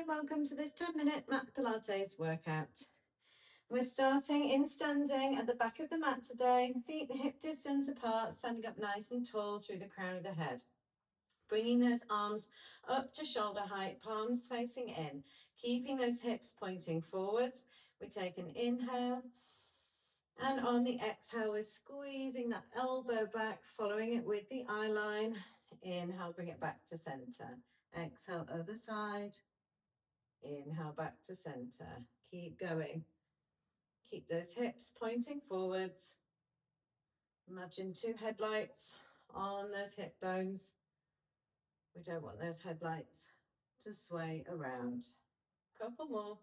and welcome to this 10-minute mat Pilates workout. We're starting in standing at the back of the mat today, feet hip distance apart, standing up nice and tall through the crown of the head. Bringing those arms up to shoulder height, palms facing in, keeping those hips pointing forwards. We take an inhale, and on the exhale, we're squeezing that elbow back, following it with the eye line. Inhale, bring it back to center. Exhale, other side. Inhale, back to center. Keep going. Keep those hips pointing forwards. Imagine two headlights on those hip bones. We don't want those headlights to sway around. Couple more.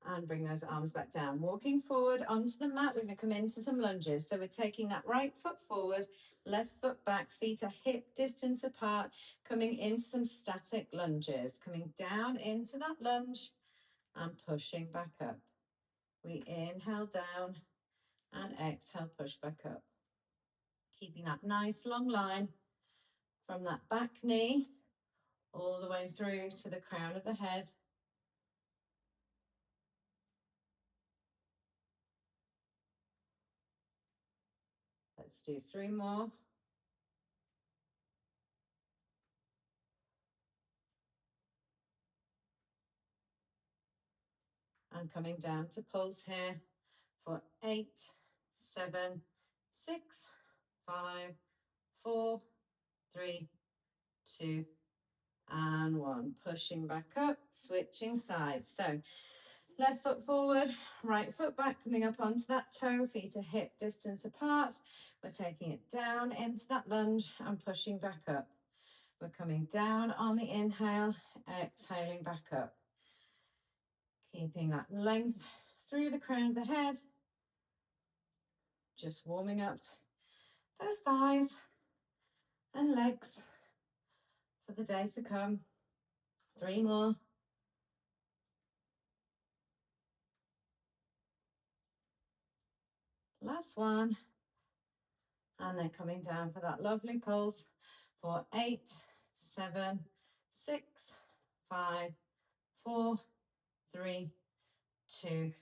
And bring those arms back down. Walking forward onto the mat, we're going to come into some lunges. So we're taking that right foot forward, left foot back, feet are hip distance apart, coming into some static lunges. Coming down into that lunge and pushing back up. We inhale down and exhale, push back up. Keeping that nice long line from that back knee all the way through to the crown of the head. Let's do 3 more. And coming down to pulse here for 8, 7, 6, 5, 4, 3, 2, and 1. Pushing back up, switching sides. So left foot forward, right foot back, coming up onto that toe, feet are hip distance apart. We're taking it down into that lunge and pushing back up. We're coming down on the inhale, exhaling back up. Keeping that length through the crown of the head. Just warming up those thighs and legs for the day to come. 3 more. Last one. And then coming down for that lovely pulse for 8, 7, 6, 5, 4, 3, 2,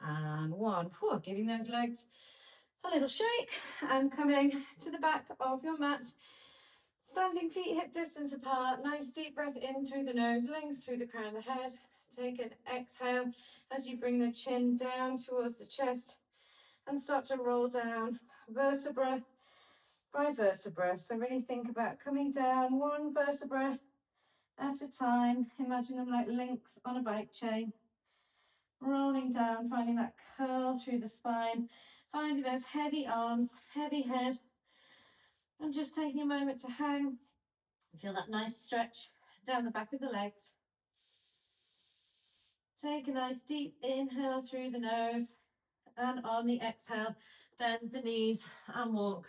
and 1. Whew, giving those legs a little shake and coming to the back of your mat. Standing feet hip distance apart. Nice deep breath in through the nose, length through the crown of the head. Take an exhale as you bring the chin down towards the chest and start to roll down vertebra by vertebra. So really think about coming down one vertebra at a time. Imagine them like links on a bike chain. Rolling down, finding that curl through the spine, finding those heavy arms, heavy head, and just taking a moment to hang. Feel that nice stretch down the back of the legs. Take a nice deep inhale through the nose, and on the exhale, bend the knees and walk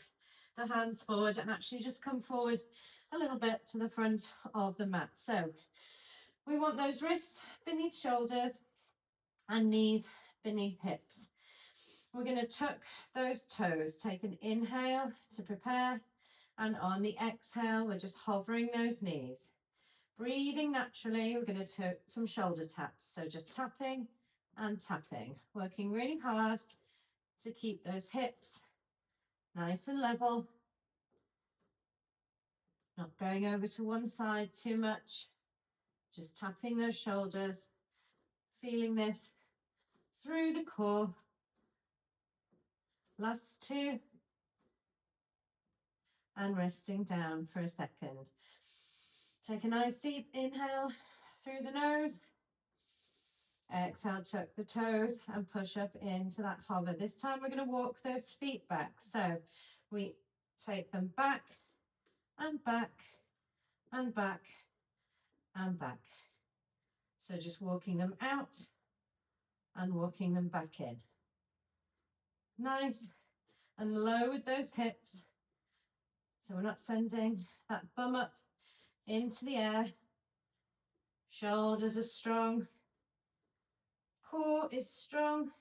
the hands forward, and actually just come forward a little bit to the front of the mat. So we want those wrists beneath shoulders and knees beneath hips. We're going to tuck those toes. Take an inhale to prepare, and on the exhale, we're just hovering those knees. Breathing naturally, we're going to take some shoulder taps. So just tapping and tapping, working really hard to keep those hips nice and level. Not going over to one side too much. Just tapping those shoulders, feeling this through the core. Last 2. And resting down for a second. Take a nice deep inhale through the nose. Exhale, tuck the toes and push up into that hover. This time we're going to walk those feet back. So we take them back and back and back and back. So just walking them out and walking them back in. Nice and low with those hips. So we're not sending that bum up into the air. Shoulders are strong. Core is strong.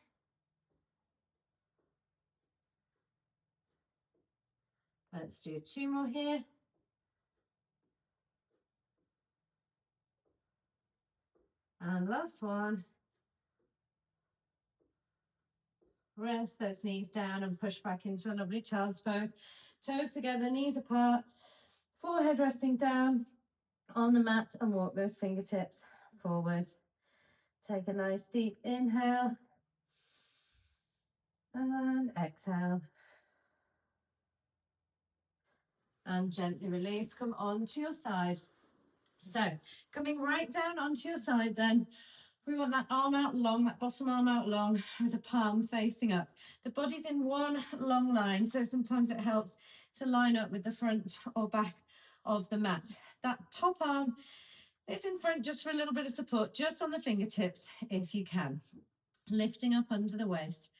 Let's do 2 more here. And last one. Rest those knees down and push back into a lovely child's pose. Toes together, knees apart, forehead resting down on the mat, and walk those fingertips forward. Take a nice deep inhale and exhale. And gently release, come onto your side. So coming right down onto your side then, we want that arm out long, that bottom arm out long with the palm facing up. The body's in one long line, so sometimes it helps to line up with the front or back of the mat. That top arm is in front just for a little bit of support, just on the fingertips if you can. Lifting up under the waist.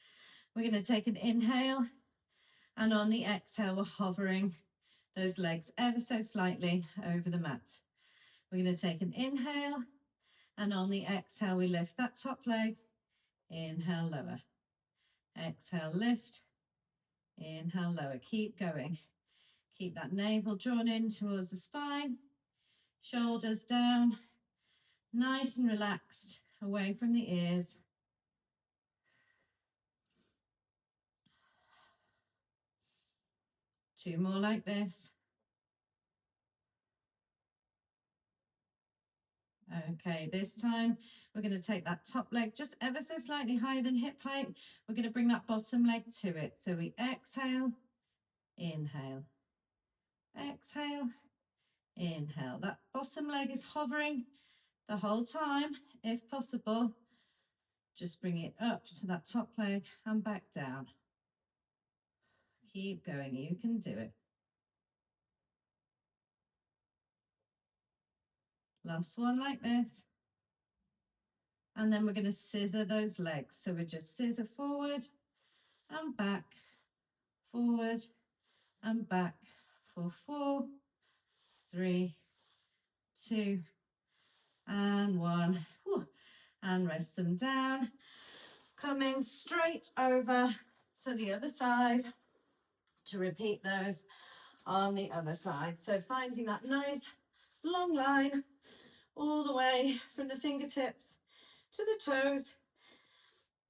We're going to take an inhale, and on the exhale, we're hovering those legs ever so slightly over the mat. We're going to take an inhale, and on the exhale, we lift that top leg. Inhale, lower. Exhale, lift. Inhale, lower. Keep going. Keep that navel drawn in towards the spine. Shoulders down. Nice and relaxed, away from the ears. Two more like this. Okay, this time we're going to take that top leg just ever so slightly higher than hip height. We're going to bring that bottom leg to it. So we exhale, inhale, exhale, inhale. That bottom leg is hovering the whole time. If possible, just bring it up to that top leg and back down. Keep going, you can do it. Last one like this. And then we're going to scissor those legs. So we just scissor forward and back, forward and back for 4, 3, 2, and 1. Whew. And rest them down. Coming straight over to the other side to repeat those on the other side. So finding that nice long line all the way from the fingertips to the toes,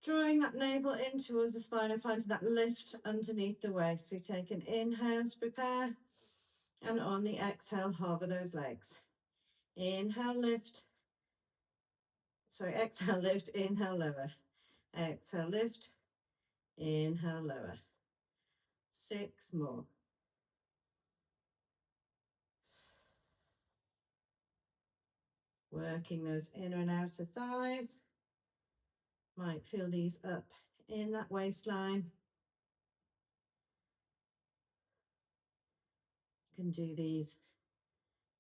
drawing that navel in towards the spine and finding that lift underneath the waist. We take an inhale to prepare, and on the exhale, hover those legs. Inhale, lift. Sorry, exhale, lift, inhale, lower. Exhale, lift, inhale, lower. 6 more. Working those inner and outer thighs. Might feel these up in that waistline. You can do these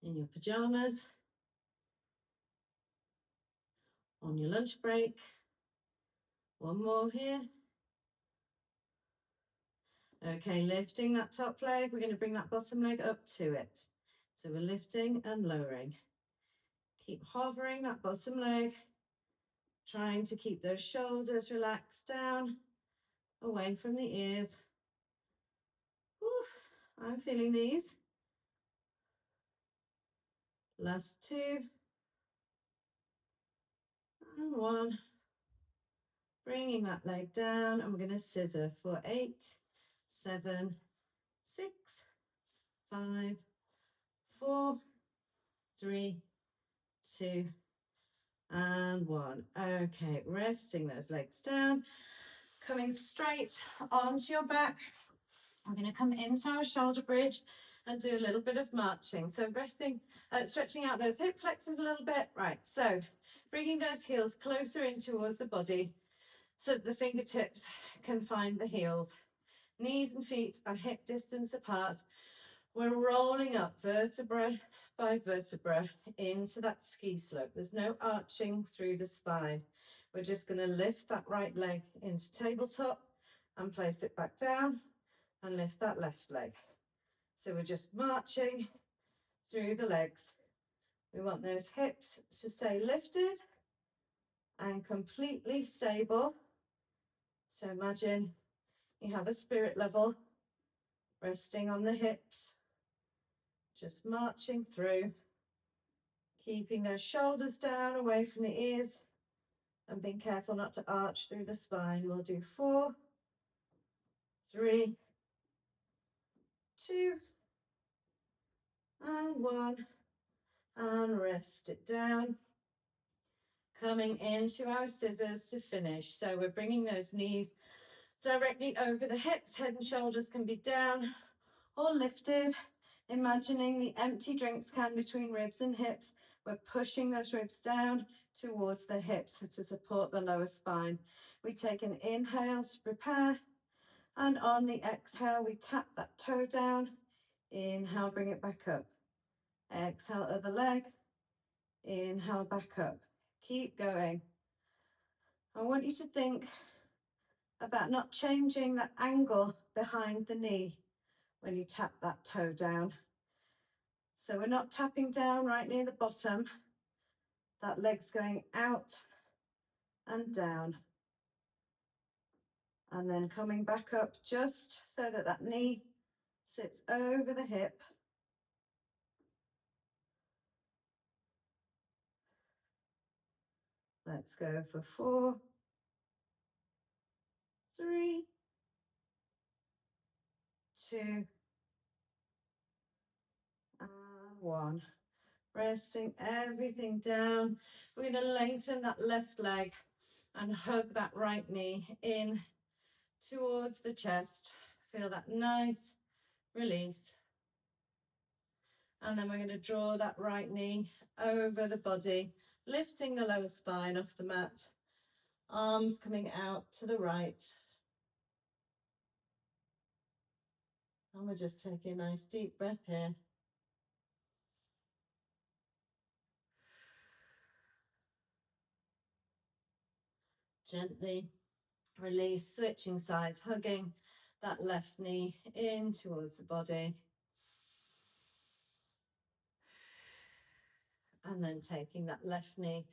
in your pajamas, on your lunch break. One more here. Okay, lifting that top leg. We're going to bring that bottom leg up to it. So we're lifting and lowering. Keep hovering that bottom leg, trying to keep those shoulders relaxed down, away from the ears. Whew, I'm feeling these. Last 2. And 1. Bringing that leg down, and we're going to scissor for 8, 7, 6, 5, 4, 3, 2, and 1. Okay, resting those legs down, coming straight onto your back. We're going to come into our shoulder bridge and do a little bit of marching. So resting, stretching out those hip flexors a little bit. Right, so bringing those heels closer in towards the body so that the fingertips can find the heels. Knees and feet are hip distance apart. We're rolling up vertebra by vertebra into that ski slope. There's no arching through the spine. We're just going to lift that right leg into tabletop and place it back down and lift that left leg. So we're just marching through the legs. We want those hips to stay lifted and completely stable. So imagine you have a spirit level resting on the hips, just marching through, Keeping those shoulders down away from the ears and being careful not to arch through the spine. We'll do 4, 3, 2, and 1, and rest it down. Coming into our scissors to finish. So we're bringing those knees directly over the hips. Head and shoulders can be down or lifted. Imagining the empty drinks can between ribs and hips. We're pushing those ribs down towards the hips to support the lower spine. We take an inhale to prepare, and on the exhale, we tap that toe down. Inhale, bring it back up. Exhale, other leg. Inhale, back up. Keep going. I want you to think about not changing the angle behind the knee when you tap that toe down. So we're not tapping down right near the bottom. That leg's going out and down. And then coming back up just so that that knee sits over the hip. Let's go for 4, 3, 2, and 1. Resting everything down. We're going to lengthen that left leg and hug that right knee in towards the chest. Feel that nice release. And then we're going to draw that right knee over the body, lifting the lower spine off the mat. Arms coming out to the right. And we're just taking a nice deep breath here. Gently release, switching sides, hugging that left knee in towards the body. And then taking that left knee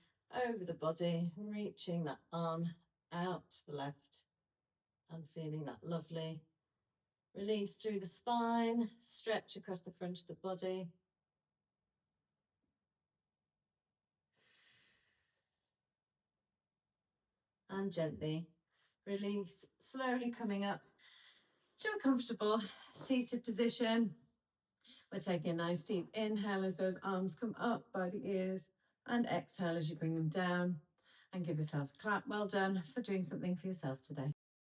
over the body, reaching that arm out to the left and feeling that lovely release through the spine, stretch across the front of the body. And gently release, slowly coming up to a comfortable seated position. We're taking a nice deep inhale as those arms come up by the ears, and exhale as you bring them down. And give yourself a clap. Well done for doing something for yourself today.